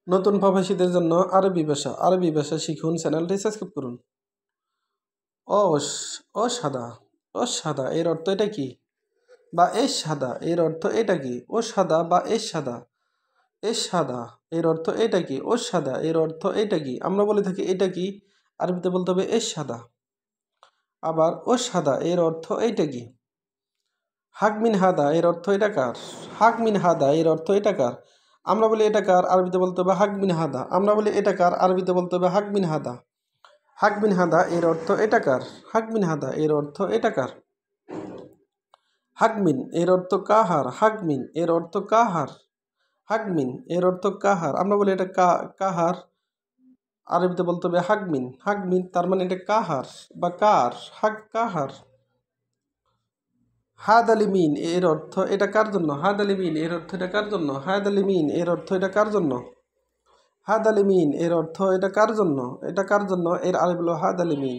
নতুন প্রবাসীদের জন্য আরবি ভাষা শিখুন। চ্যানেলটি সাবস্ক্রাইব করুন। অসাদা অসাদা এর অর্থ এটা কি? বা এস সাদা এর অর্থ এটা কি? ও সাদা বা এস সাদা এর অর্থ এটা কি? ও সাদা এর অর্থ এটা কি? আমরা বলে থাকি এটা কি, আরবিতে বলতে হবে এস সাদা। আবার ও সাদা এর অর্থ এইটা কি? হাক মিন হাদা এর অর্থ এটা কার? হাক মিন হাদা এর অর্থ এটা কার? আমরা বলি এটা কার, আরবিতে বলতে হবে হাক মিন হাদা। আমরা বলি এটা কার, আরবিতে বলতে হবে হাক মিন হাদা। হাক মিন হাদা এর অর্থ এটা কার? হাক মিন হাদা এর অর্থ এটা কার? হাকমিন এর অর্থ কাহার। হাকমিন এর অর্থ কাহার। হাকমিন এর অর্থ কাহার। আমরা বলি এটা কাহার, আরবিতে বলতে হবে হাকমিন। হাকমিন তার মানে এটা কাহার বা কার, হাক কাহার। হাদ আলিমিন এর অর্থ এটা কার জন্য? হাদ আলিমিন এর অর্থ এটা কার জন্য? হাদ আলিমিন এর অর্থ এটা কার জন্য? হাদ আলিমিন এর অর্থ এটা কার জন্য? এটা কার জন্য? এর আরবি হলো হাদ আলিমিন।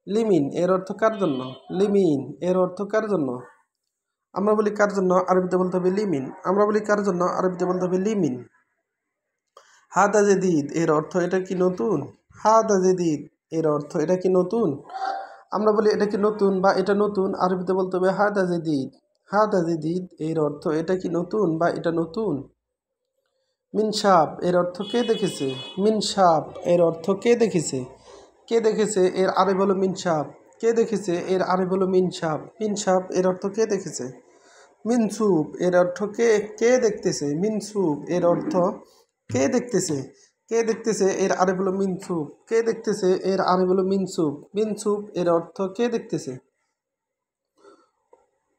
লিমিন এর অর্থ কার জন্য? লিমিন এর অর্থ কার জন্য? আমরা বলি কার জন্য, আরবিতে বলতে হবে লিমিন। আমরা বলি কার জন্য, আরবিতে বলতে হবে লিমিন। হাদা জেদিদ এর অর্থ এটা কি নতুন? হাদা জেদিদ এর অর্থ এটা কি নতুন? আমরা বলি এটা কি নতুন বা এটা নতুন, আরবিতে বলতে হবে হাদা জেদিদ। হাদা জেদিদ এর অর্থ এটা কি নতুন বা এটা নতুন। মিনসাব এর অর্থ কে দেখেছে? মিনসাব এর অর্থ কে দেখেছে? কে দেখেছে এর আরবি হলো মিনসাব। কে দেখেছে এর আরবি হলো মিনসাব। মিনসাব এর অর্থ কে দেখেছে? মিনসুব এর অর্থ কে কে দেখতেছে। মিনসুব এর অর্থ কে দেখতেছে। কে দেখতেছে এর আরবি হলো মিনসুব। কে দেখতেছে এর আরবি হলো মিনসুব। মিনসুব এর অর্থ কে দেখতেছে।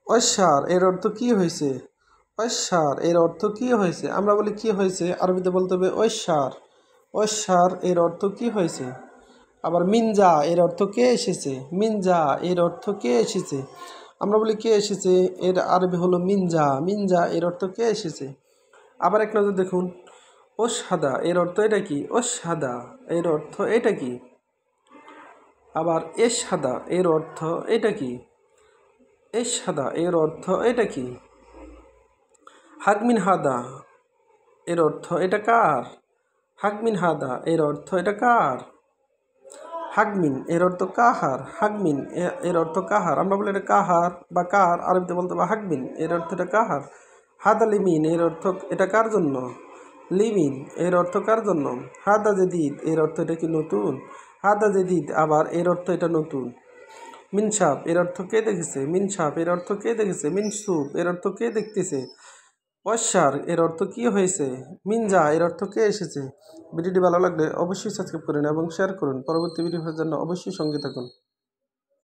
অশ্বার এর অর্থ কি হয়েছে? অশ্বার এর অর্থ কি হয়েছে? আমরা বলি কি হয়েছে, আরবিতে বলতে হবে অশ্বার। অশ্বার এর অর্থ কি হয়েছে। আবার মিনজা এর অর্থ কে এসেছে। মিনজা এর অর্থ কে এসেছে। আমরা বলি কে এসেছে, এর আরবি হলো মিনজা। মিনজা এর অর্থ কে এসেছে। আবার এক নজর দেখুন, ও সাদা এর অর্থ এটা কি? ও সাদা এর অর্থ এটা কি? আবার এ সাদা এর অর্থ এটা কি? এ সাদা এর অর্থ এটা কি? হাকমিন হাদা এর অর্থ এটা কার? হাকমিন হাদা এর অর্থ এটা কার? হাকমিন এর অর্থ কাহার। হাকমিন এর অর্থ কাহার। আমরা বলি এটা কাহার বা কার, আরবিতে বলতে হবে হাকমিন এর অর্থ এটা কাহার। হাদা লিমিন এর অর্থ এটা কার জন্য? লিমিন এর অর্থ কার জন্য? হাদা জেদিদ এর অর্থ এটা কি নতুন? হাদা জেদিদ আবার এর অর্থ এটা নতুন। মিনসাব এর অর্থ কে দেখেছে। মিনসাব এর অর্থ কে দেখেছে। মিনসুব এর অর্থ কে দেখতেছে। অশ্বার এর অর্থ কি হয়েছে। মিনজা এর অর্থ কে এসেছে। ভিডিওটি ভালো লাগলে অবশ্যই সাবস্ক্রাইব করুন এবং শেয়ার করুন। পরবর্তী ভিডিওর জন্য অবশ্যই সঙ্গে থাকুন।